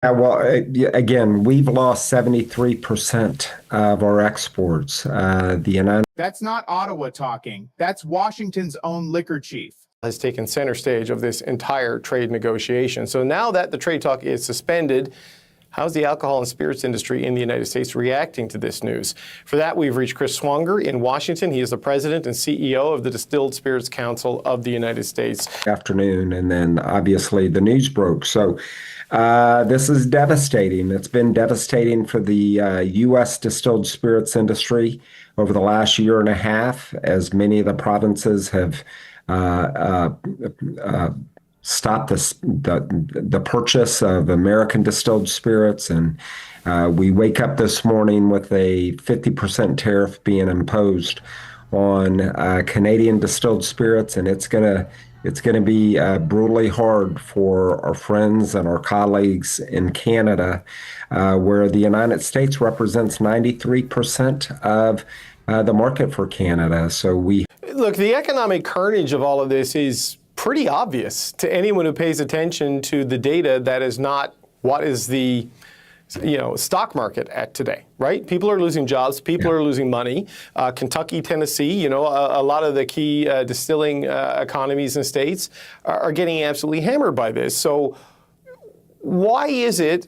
Again, we've lost 73% of our exports. The United That's not Ottawa talking. That's Washington's own liquor chief. Has taken center stage of this entire trade negotiation. So now that the trade talk is suspended, how's the alcohol and spirits industry in the United States reacting to this news? For that, we've reached Chris Swanger in Washington. He is the president and CEO of the Distilled Spirits Council of the United States. Afternoon, and then obviously the news broke. So this is devastating. It's been devastating for the U.S. distilled spirits industry over the last year and a half, as many of the provinces have stop the purchase of American distilled spirits. And we wake up this morning with a 50% tariff being imposed on Canadian distilled spirits, and it's gonna be brutally hard for our friends and our colleagues in Canada, where the United States represents 93% of the market for Canada. So Look, the economic carnage of all of this is pretty obvious to anyone who pays attention to the data that is not what is the stock market at today, right? People are losing jobs. People are losing money. Kentucky, Tennessee, a lot of the key distilling economies and states are getting absolutely hammered by this. So why is it,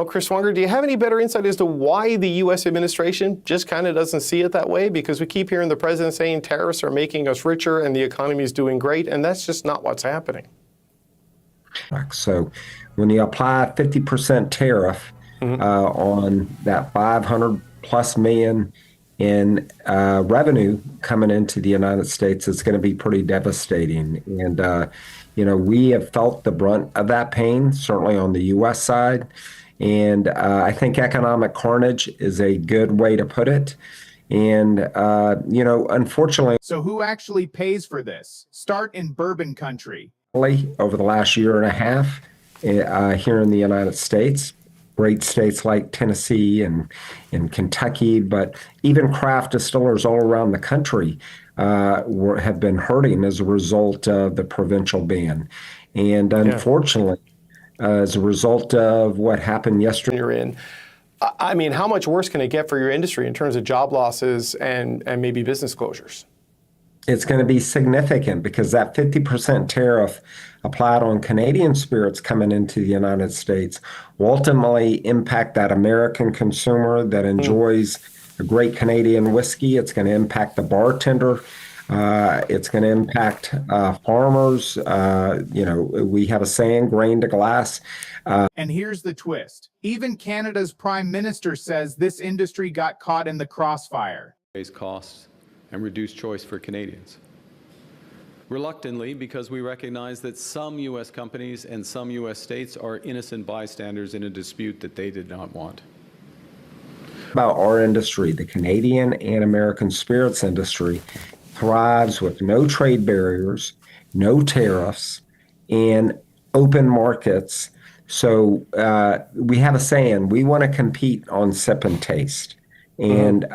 Chris Swanger, do you have any better insight as to why the U.S. administration just kind of doesn't see it that way? Because we keep hearing the president saying tariffs are making us richer and the economy is doing great, and that's just not what's happening. So when you apply a 50% tariff on that 500 plus million in revenue coming into the United States, it's going to be pretty devastating. And, we have felt the brunt of that pain, certainly on the U.S. side. And I think economic carnage is a good way to put it. And, unfortunately. So who actually pays for this? Start in bourbon country. Over the last year and a half here in the United States, great states like Tennessee and Kentucky, but even craft distillers all around the country have been hurting as a result of the provincial ban. And unfortunately, as a result of what happened yesterday. You're in. I mean, how much worse can it get for your industry in terms of job losses and maybe business closures? It's going to be significant because that 50% tariff applied on Canadian spirits coming into the United States will ultimately impact that American consumer that enjoys a great Canadian whiskey. It's going to impact the bartender. It's going to impact farmers. We have a saying, grain to glass. And here's the twist. Even Canada's Prime Minister says this industry got caught in the crossfire. Raise costs and reduce choice for Canadians. Reluctantly, because we recognize that some U.S. companies and some U.S. states are innocent bystanders in a dispute that they did not want. About our industry, the Canadian and American spirits industry thrives with no trade barriers, no tariffs, and open markets. So we have a saying, we want to compete on sip and taste. And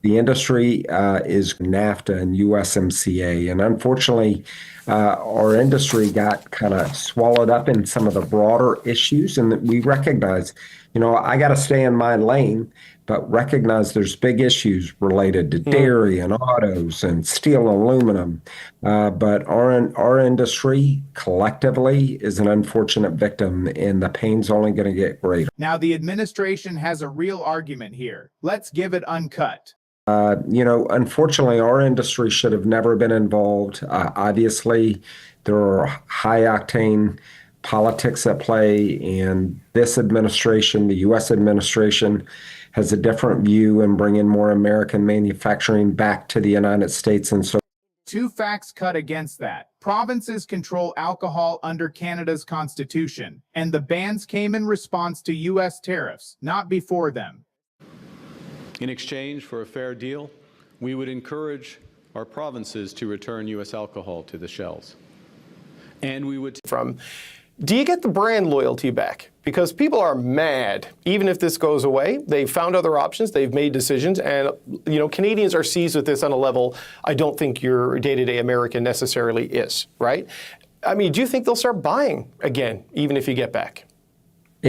the industry is NAFTA and USMCA. And unfortunately, our industry got kind of swallowed up in some of the broader issues. And we recognize, I got to stay in my lane, but recognize there's big issues related to dairy and autos and steel and aluminum. But our industry collectively is an unfortunate victim, and the pain's only going to get greater. Now, the administration has a real argument here. Let's give it uncut. Unfortunately, our industry should have never been involved. Obviously, there are high-octane politics at play, and this administration, the U.S. administration, has a different view in bringing more American manufacturing back to the United States. And so, two facts cut against that. Provinces control alcohol under Canada's constitution, and the bans came in response to U.S. tariffs, not before them. In exchange for a fair deal, we would encourage our provinces to return U.S. alcohol to the shelves. And we would... Do you get the brand loyalty back? Because people are mad. Even if this goes away, they've found other options, they've made decisions, and Canadians are seized with this on a level I don't think your day-to-day American necessarily is, right? I mean, do you think they'll start buying again, even if you get back?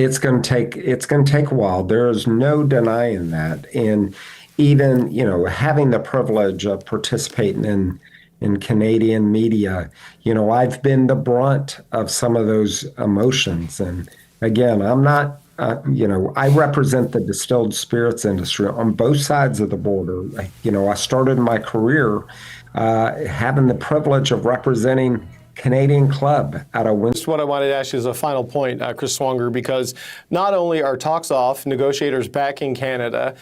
It's going to take a while. There is no denying that. And even, having the privilege of participating in Canadian media, I've been the brunt of some of those emotions. And again, I'm not, I represent the distilled spirits industry on both sides of the border. I started my career having the privilege of representing Canadian Club out of Winston. Just what I wanted to ask you as a final point, Chris Swanger, because not only are talks off, negotiators back in Canada,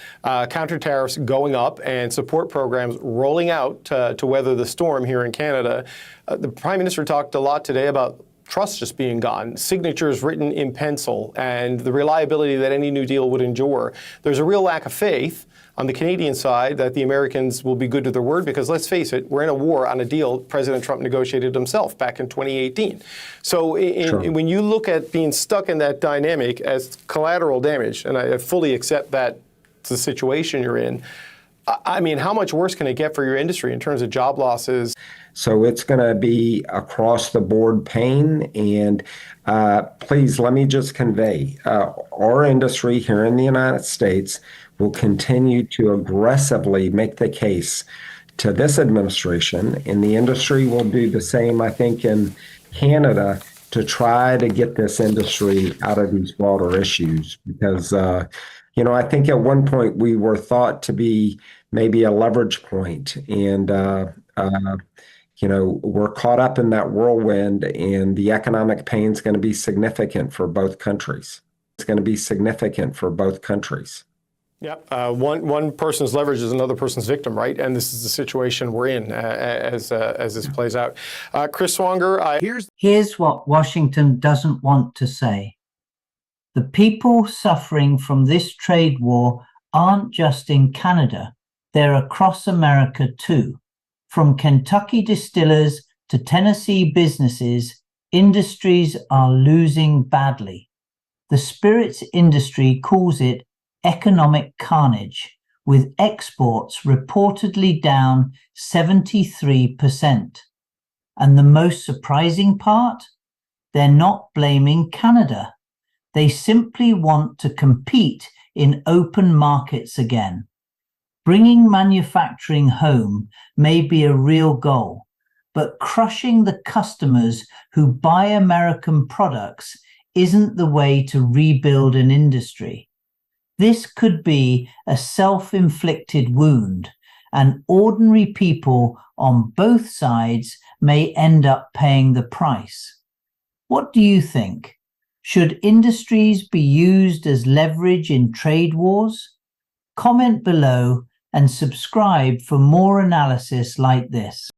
counter tariffs going up, and support programs rolling out to weather the storm here in Canada, the Prime Minister talked a lot today about trust just being gone, signatures written in pencil, and the reliability that any new deal would endure. There's a real lack of faith on the Canadian side that the Americans will be good to their word, because let's face it, we're in a war on a deal President Trump negotiated himself back in 2018. So when you look at being stuck in that dynamic as collateral damage, and I fully accept that it's the situation you're in, I mean, how much worse can it get for your industry in terms of job losses? So it's going to be across the board pain. And please let me just convey, our industry here in the United States will continue to aggressively make the case to this administration, and the industry will do the same, I think, in Canada, to try to get this industry out of these broader issues. Because, I think at one point we were thought to be maybe a leverage point, and we're caught up in that whirlwind, and the economic pain is going to be significant for both countries. It's going to be significant for both countries. Yep. One person's leverage is another person's victim, right? And this is the situation we're in as this plays out. Chris Swanger, Here's what Washington doesn't want to say. The people suffering from this trade war aren't just in Canada. They're across America too. From Kentucky distillers to Tennessee businesses, industries are losing badly. The spirits industry calls it economic carnage, with exports reportedly down 73%. And the most surprising part? They're not blaming Canada. They simply want to compete in open markets again. Bringing manufacturing home may be a real goal, but crushing the customers who buy American products isn't the way to rebuild an industry. This could be a self-inflicted wound, and ordinary people on both sides may end up paying the price. What do you think? Should industries be used as leverage in trade wars? Comment below and subscribe for more analysis like this.